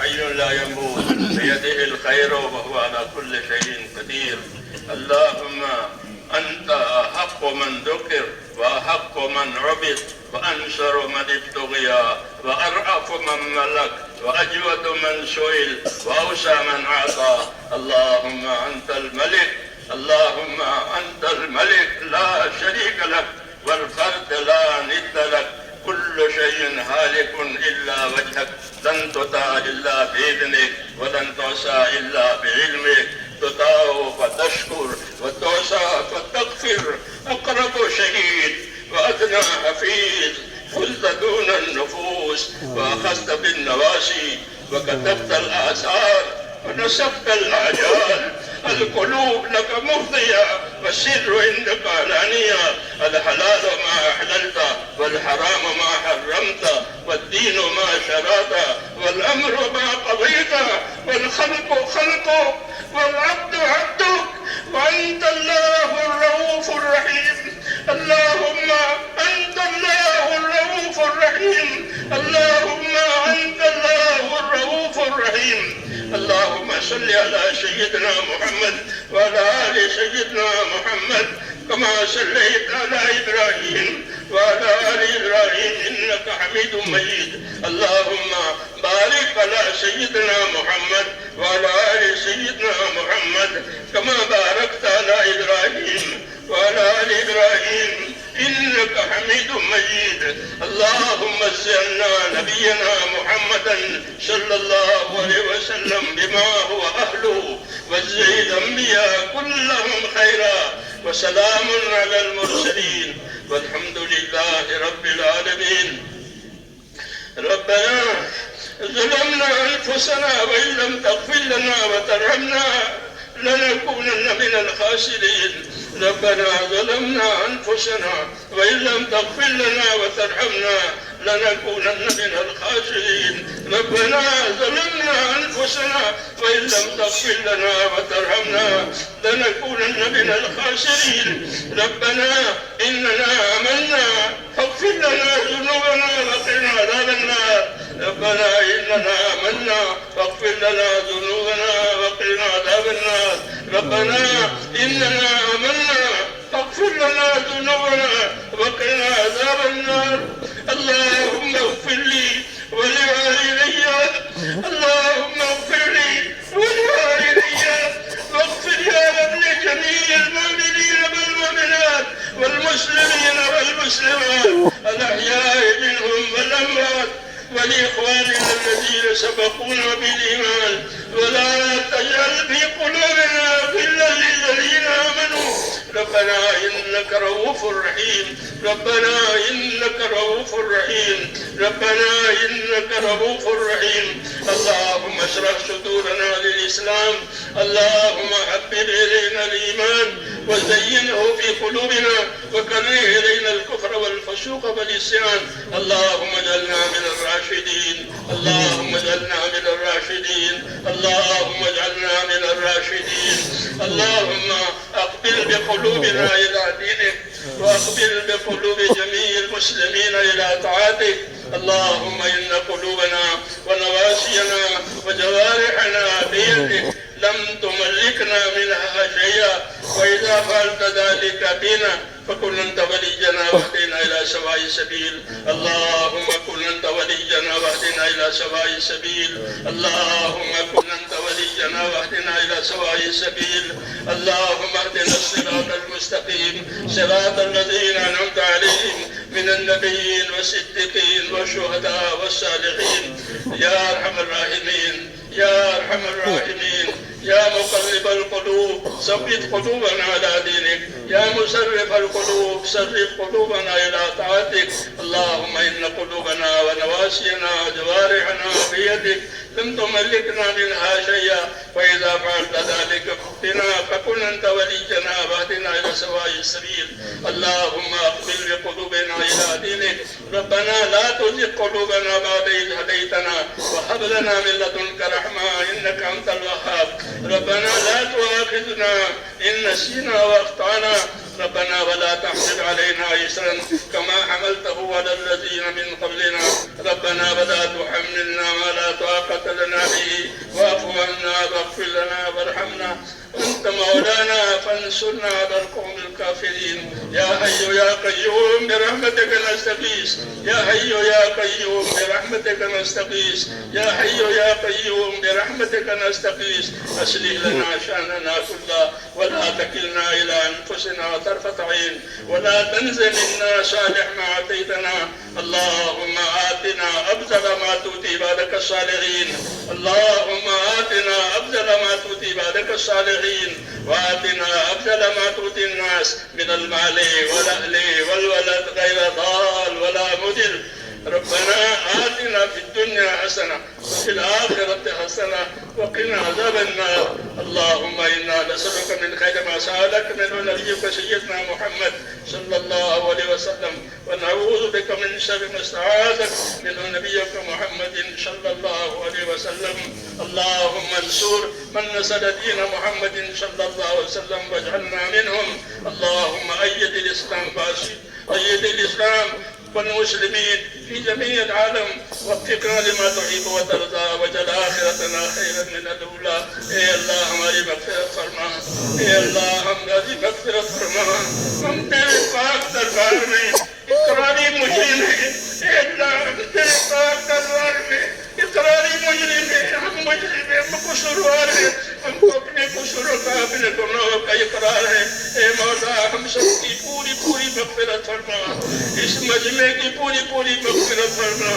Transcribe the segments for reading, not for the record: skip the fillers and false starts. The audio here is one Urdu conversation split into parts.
حي لا يموت بيده الخير وهو على كل شيء قدير. اللهم أنت أحق من ذكر وأحق من عبد وأنصر من ابتغي وأرأف من ملك وأجود من سئل وأوسع من أعطى. اللهم أنت الملك، اللهم أنت الملك لا شريك لك والفرد لا ند لك. كل شيء هالك إلا وجهك، لن تطاع إلا بإذنك ولن تعصى إلا بعلمك. تطاع فتشكر وتعصى فتغفر. أقرب شهيد وأدنى حفيظ، فزت دون النفوس وأخذت بالنواسي وكتبت الآثار ونسفت الأعجال. القلوب لك مفضية والسر عندك علانية. الحلال ما أحللت والحرام ما حرمت والدين ما شرعت والأمر ما قضيت والخلق خلقك والعبد عبدك وأنت الله الرؤوف الرحيم. اللهم أنت الله الرؤوف الرحيم. اللهم أنت الله الرؤوف الرحيم. اللهم صل على سيدنا محمد وعلى آل سيدنا محمد كما صليت على إبراهيم وعلى آل إبراهيم إنك حميد مجيد. اللهم بارك على سيدنا محمد وعلى آل سيدنا محمد كما باركت على إبراهيم وعلى آل إبراهيم إنك حميد مجيد. اللهم اجعلنا نبينا محمدا صلى الله عليه وسلم بما هو أهله، واجزي الأنبياء كلهم خيرا، وسلام على المرسلين والحمد لله رب العالمين. ربنا ظلمنا أنفسنا وإن لم تغفر لنا وترحمنا لنكونن من الخاسرين. ربنا ظلمنا أنفسنا وإن لم تغفر لنا وترحمنا لنكونن من الخاسرين. ربنا ظلمنا أنفسنا وإن لم تغفر لنا وترحمنا لنكونن من الخاسرين. ربنا إننا آمنا فاغفر لنا ذنوبنا وقنا عذاب النار. ربنا إننا آمنا فاغفر لنا ذنوبنا وقنا عذاب النار. ربنا إننا آمنا فاغفر لنا ذنوبنا وقنا عذاب النار. اللهم اغفر لي ولوالدي، اللهم اغفر لي ولوالدي، واغفر يا رب لجميع المؤمنين والمؤمنات والمسلمين والمسلمات الأحياء منهم والأموات، ولإخواننا الذين سبقونا بالإيمان، ولا تجعل في قلوبنا غلا للذين آمنوا. ربنا إنك رؤوف رحيم. ربنا إنك رؤوف رحيم. ربنا إنك رؤوف رحيم. اللهم اشرح صدورنا للإسلام. اللهم حبب إلينا الإيمان وزينه في قلوبنا وكره إلينا الكفر والفسوق والعصيان. اللهم اجعلنا من الراشدين. اللهم اجعلنا من الراشدين. اللهم اجعلنا من الراشدين. اللهم أقبل بقلوبنا إلى دينك، وأقبل بقلوب جميع المسلمين إلى طاعتك. اللهم إن قلوبنا ونواسينا وجوارحنا بيدك، لم تملكنا منها شيئا، وإذا فعلت ذلك بنا فكن أنت ولينا واهدنا إلى سواء السبيل. اللهم كن أنت ولينا واهدنا إلى سواء السبيل. اللهم كن أنت ولينا واهدنا إلى سواء السبيل. اللهم اهدنا الصراط المستقيم، صراط الذين أنعمت عليهم من النبيين والصديقين والشهداء والصالحين. يا أرحم الراحمين، يا أرحم الراحمين، يا مقلب القلوب ثبت قلوبنا على دينك، يا مسرف القلوب صرف قلوبنا إلى طاعتك. اللهم إن قلوبنا ونواسينا وجوارحنا بيدك، لم تملكنا منها شيئا، وإذا فعلت ذلك بنا فكن أنت ولينا واهدنا إلى سواء السبيل. اللهم أقبل بقلوبنا إلى دينك. ربنا لا تزغ قلوبنا بعد إذ هديتنا وهب لنا من لدنك رحمة إنك أنت الوهاب. ربنا لا تؤاخذنا إن نسينا وأخطأنا. ربنا ولا تحمل علينا إصرا كما حملته على الذين من قبلنا. ربنا ولا تحملنا ما لا طاقة لنا اغفر لنا وارحمنا أنت مولانا فانصرنا على القوم الكافرين. يا حي يا قيوم برحمتك نستغيث. يا حي يا قيوم برحمتك نستغيث. يا حي يا قيوم برحمتك نستغيث. أصلح لنا شأننا كله ولا تكلنا إلى أنفسنا طرفة عين ولا تنزل منا صالح ما أعطيتنا. اللهم آتنا أفضل ما تؤتي عبادك الصالحين. اللهم آتنا أفضل ما تؤتي عبادك الصالحين وآتنا أفضل ما تؤتي الناس من المال والأهل والولد غير ضال ولا مضل. ربنا آتنا في الدنيا حسنة وفي الآخرة حسنة وقنا عذاب النار. اللهم إنا نسألك من خير ما سألك منه نبيك سيدنا محمد صلى الله عليه وسلم ونعوذ بك من شر ما استعاذك منه نبيك محمد صلى الله عليه وسلم. اللهم انصر من نصر دين محمد صلى الله عليه وسلم واجعلنا منهم. اللهم أيد الإسلام أيد الإسلام والمسلمين في جميع العالم وفقنا لما تحب وترضى واجعل آخرتنا خيرا من الأولى. اے اللہ ہماری مغفرت فرما. اے اللہ ہماری مغفرت فرما. ہم تیرے پاک دربار میں اقراری مجرم ہیں. اے اللہ ہم تیرے پاک دربار میں اقراری مجرم ہیں. ہم مجرم ہیں, ہم قصوروار ہیں. ہم کو اپنے قصوروں کا اپنے گناہوں کا اقرار ہے. اے مولا ہم سب کی پوری پوری مغفرت فرما. اس مجمع کی پوری پوری مغفرت فرما.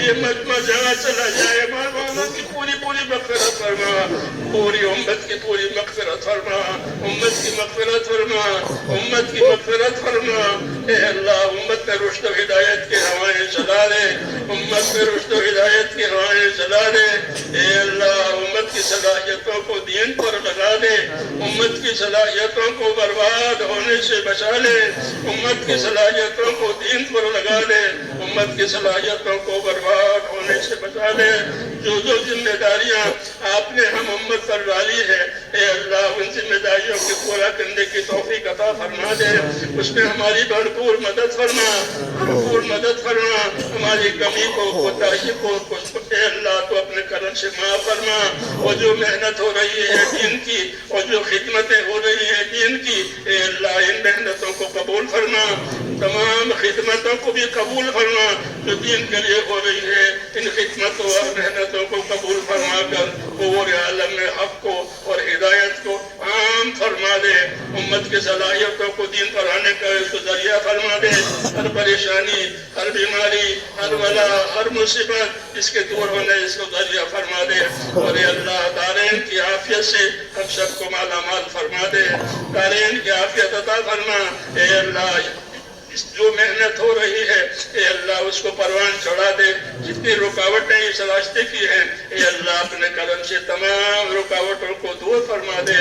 یہ مجمع جہاں چلا جائے مولا کی پوری پوری مغفرت فرما. پوری امت کی پوری مغفرت فرما. امت کی مغفرت فرما. امت کی مغفرت فرما. اے اللہ امت میں رشد و ہدایت کی ہوائیں چلا دے. امت میں رشد و ہدایت کی ہوائیں چلا دے. اے اللہ امت کی صلاحیتوں کو دین پر لگا دے. امت کی صلاحیتوں کو برباد ہونے سے بچا لے. امت کی صلاحیتوں کو دین پر لگا دے. امت کی صلاحیتوں کو برباد ہونے سے بچا لے. جو ذمہ داریاں آپ نے ہم امت پر ڈالی ہے اے اللہ ان ذمہ داریوں کو پورا کرنے کی توفیق عطا فرما دے. اس میں ہماری بھرپور مدد فرما. بھرپور مدد فرما. ہماری کمی کو کوتاہی کو اے اللہ تو اپنے کرم سے معاف فرما. اور جو محنت ہو رہی ہے دین کی اور جو خدمتیں ہو رہی ہیں دین کی اے اللہ ان محنتوں کو قبول فرما. تمام خدمتوں کو بھی قبول فرما جو دین کے لیے ہو رہی ہے. ان خدمتوں اور محنتوں کو قبول فرما کر پورے عالم میں حق کو اور ہدایت کو عام فرما دے. امت کی صلاحیتوں کو دین پر آنے کا اس کو ذریعہ فرما دے. ہر پریشانی ہر بیماری ہر ولا ہر مصیبت اس کے دور ہونے اس کو ذریعہ فرما دے. اور اے اللہ دارین کی عافیت سے ہم سب کو مالا مال فرما دے. دارین کی عافیت عطا فرما. اے اللہ جو محنت ہو رہی ہے اے اللہ اس کو پروان چڑھا دے. جتنی رکاوٹیں اس راستے کی ہیں اے اللہ اپنے کرم سے تمام رکاوٹوں کو دور فرما دے.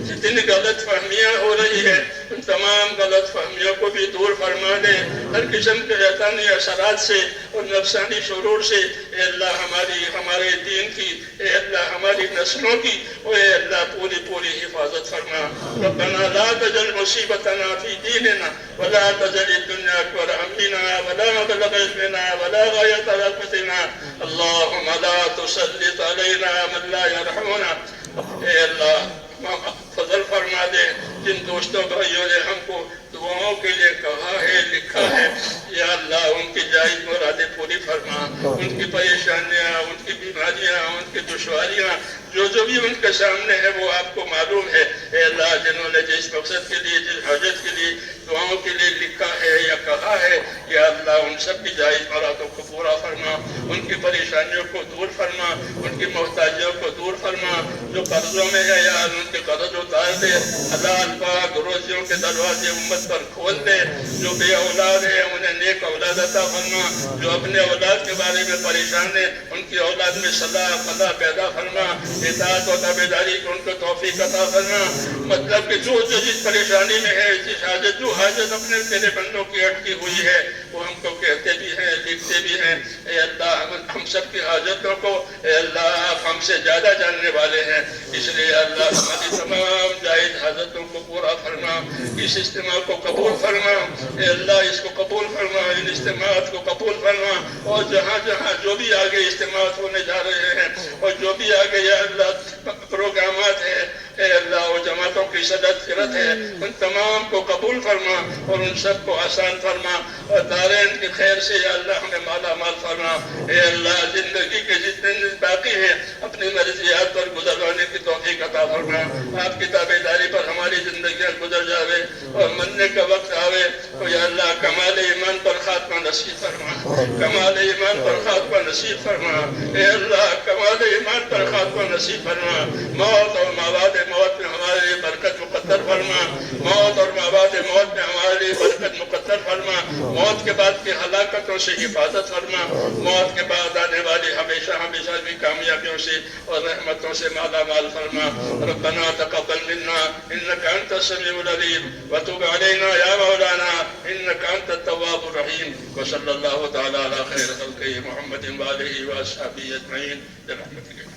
جتنی غلط فہمیاں ہو رہی ہیں ان تمام غلط فہمیوں کو بھی دور فرما دے. ہر قسم کے شیطانی اثرات سے اور نفسانی شرور سے اے اللہ ہمارے دین کی اے اللہ ہماری نسلوں کی اے اللہ پوری پوری حفاظت فرما. ربنا لا تجعل مصیبتنا فی دیننا ولا تجعل الدنيا أكبر همنا ولا مبلغ علمنا ولا غاية رغبتنا. اللهم لا تسلط علينا من لا يرحمنا. اے اللہ فضل فرما دے. جن دوستوں بھائیوں نے ہم کو دعاؤں کے لیے کہا ہے لکھا ہے یا اللہ ان کی جائز مرادیں پوری فرما. ان کی پریشانیاں ان کی بیماریاں ان کی دشواریاں جو بھی ان کے سامنے ہے وہ آپ کو معلوم ہے. اے اللہ جنہوں نے جس مقصد کے لیے جس حاجت کے لیے دعاؤں کے لیے لکھا ہے یا کہا ہے یا اللہ ان سب کی جائز مرادوں کو پورا فرما. ان کی پریشانیوں کو دور فرما. ان کی محتاجیوں کو دور فرما. جو قرضوں میں ہے یا ان کے قرض اتار دے. حلال پاک روزیوں کے دروازے امت پر کھول دے. جو بے اولاد ہے انہیں نیک اولاد عطا فرما. جو اپنے اولاد کے بارے میں پریشان ہے ان کی اولاد میں صلاح فلاح پیدا فرما. اطاعت و تابعداری کو ان کو توفیق عطا فرما. مطلب کہ جو جس پریشانی میں ہے جس حاجت جو حاجت اپنے تیرے بندوں کی اٹکی ہوئی ہے وہ ہم کو کہتے بھی ہیں لکھتے بھی ہیں. اے اللہ ہم سب کی حاجتوں کو اے اللہ آپ ہم سے زیادہ جاننے والے ہیں. اس لیے اللہ ہماری تمام جائز حاجتوں کو پورا فرما. اس اجتماع کو قبول فرما. اے اللہ اس کو قبول فرما. ان اجتماعات کو قبول فرما. اور جہاں جہاں جو بھی آگے اجتماعات ہونے جا رہے ہیں اور جو بھی آگے یا اللہ پروگرامات ہیں اے اللہ وہ جماعتوں کی صدت فرت ہے ان تمام کو قبول فرما اور ان سب کو آسان فرما اور دارین کی خیر سے یا اللہ ہمیں مالا مال فرما اے اللہ زندگی کے جتنے دن باقی ہیں اپنی مرضیات پر گزروانے کی توفیق عطا فرما آپ کی تابعداری پر ہماری زندگیاں گزر جاوے اور مرنے کا وقت آوے تو یا اللہ کمال ایمان پر خاتمہ نصیب فرما کمال ایمان پر خاتمہ نصیب فرما اے اللہ کمال ایمان پر خاتمہ نصیب فرما موت اور مواد موت میں ہمارے لیے برکت مقدر فرما موت اور مواد موت میں ہمارے لیے برکت مقدر فرما موت کے بعد کی ہلاکتوں سے حفاظت فرما موت کے بعد آنے والی ہمیشہ ہمیشہ کی کامیابیوں سے اور رحمتوں سے مالا مال فرما ربنا تقبل منا انك انت السميع العليم وتب علينا يا مولانا انك انت التواب الرحيم وصلى الله تعالى على خير خلقه محمد وآله وأصحابه أجمعين برحمتك